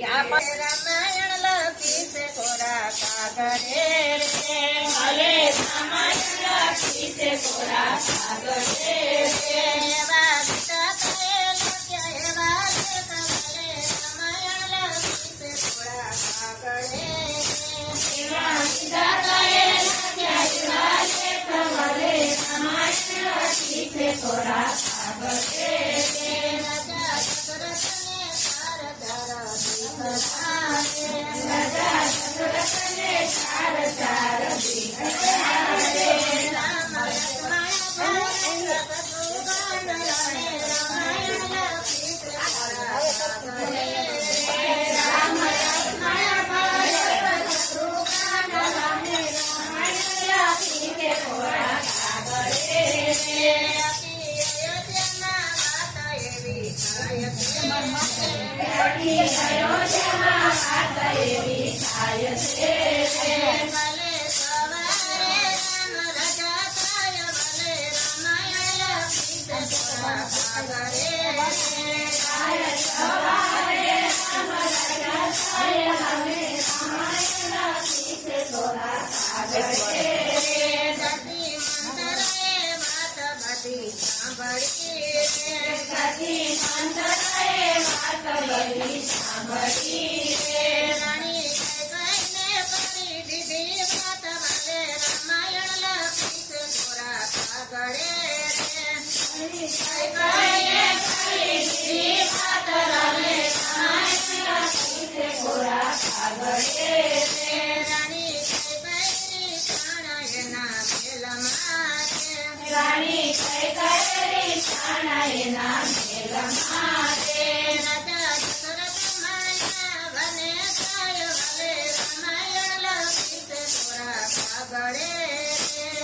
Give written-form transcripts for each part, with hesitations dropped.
રામાયણ લખી છે કોરા કાગળે રે ભલે રામાયણ લખી છે કોરા કાગળે રે એવા ગીતા કહે લખ્યા એવા ભલે રામાયણ લખી છે કોરા કાગળે એવા ગીતા કહે લખ્યા એવા ભલે રામાયણ લખી છે કોરા કાગળે રાજા દશરથને ચાર ચાર દીકરા રામ લક્ષ્મણ શત્રુઘ્ન રામાયણ લખી છે કોરા કાગળે રામ લક્ષ્મણ ભરત શત્રુઘ્ન રામાયણ લખી છે કોરા કાગળે અયોધ્યામાં વાત એવી થાય છે અયોધ્યામાં વાત એવી થાય છે ભલે સવારે રામ રાજા થાય ભલે રામાયણ લખી છે કોરા કાગળે સવારે રામ રાજા થાય ભલે રામાયણ લખી છે કોરા કાગળે સતી મંતરે વાત બધી સાંભળી સતી મંતરે વાત બધી સાંભળી રાણી કઈને કરી દીધી વાત ભલે રામાયણ લખી છે કોરા કાગળે કઈને કરી દીધી વાત ભલે રામાયણ લખી છે કોરા કાગળે રાણી કઈ છાણાયના મેલમાં રાણી કઈ છાણાયના મેલમાં રાજા દશરથ માના વને થાય ભલે રામાયણ લખી છે કોરા કાગળે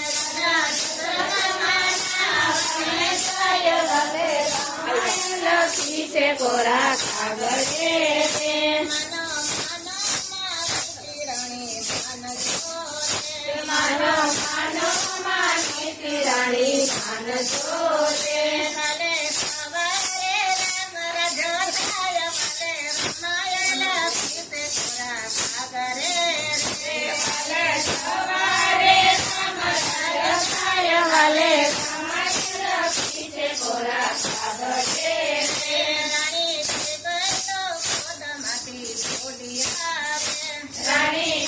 રાજા દશરથ માના વને થાય ભલે રામાયણ લખી છે કોરા કાગળે માનો માનતી રાણી માનજો ભલે સવારે રામ રાજા થાય ભલે રામાયણ લખી છે કોરા કાગળે ભલે સવારે રામ રાજા થાય ભલે રામાયણ લખી છે કોરા કાગળે રાણી તો ક્રોધમાંથી બોલી આવે રાણી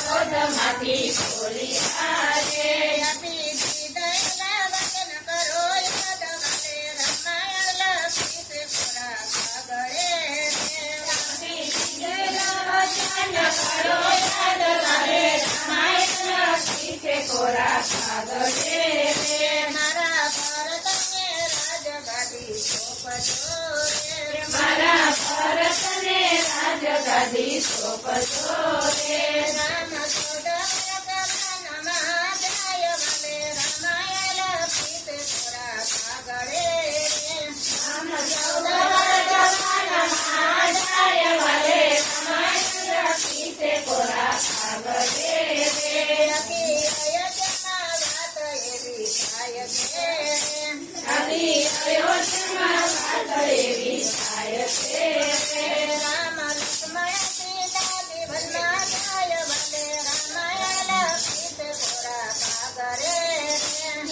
ક્રોધમાંથી બોલી આવે આપી દીધેલા વચન કરો યાદ ભલે રામાયણ લખી છે કોરા કાગળે આપી દીધેલા વચન કરો યાદ ભલે રામાયણ લખી છે કોરા કાગળે મારા ભરતને રાજગાદી સોંપજો મારા ભરતને રાજગાદી સોંપજો રામ લક્ષ્મણ સીતા જીવનમાં થાય ભલે રામાયણ લખી છે કોરા કાગળે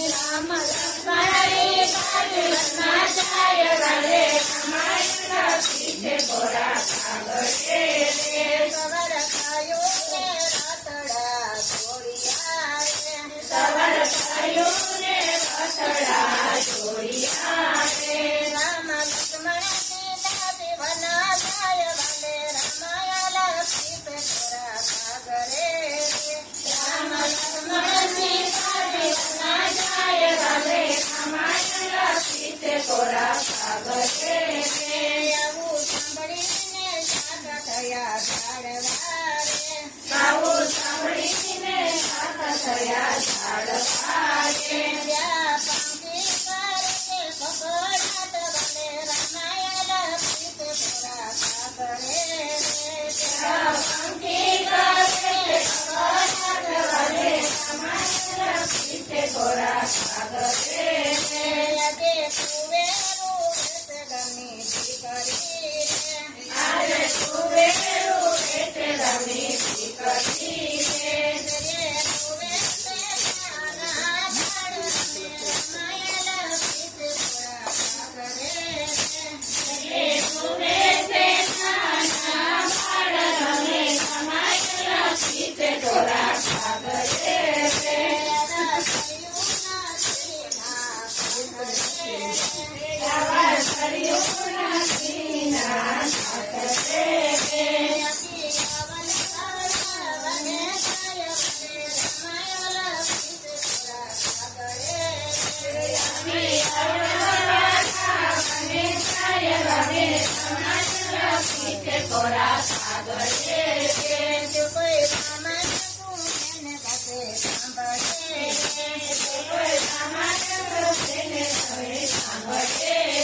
રામ લક્ષ્મણ સીતા જીવનમાં થાય ભલે રામાયણ લખી છે કોરા કાગળે સવાર થયું ને રાતડા જોડિયા સવાર થયું ને રાતડા જોડિયા રામ લક્ષ્મણ સીતા જીવના થાય ભલે રામાયણ લખી છે કોરા કાગળે રામ લક્ષ્મણ સીતા જીવના થાય ભલે રામાયણ લખી છે કોરા કાગળે કોરા કાગળે રે જો કોઈ રામાયણ એને કસે સાંભળે રે જો કોઈ રામાયણ એને કસે સાંભળે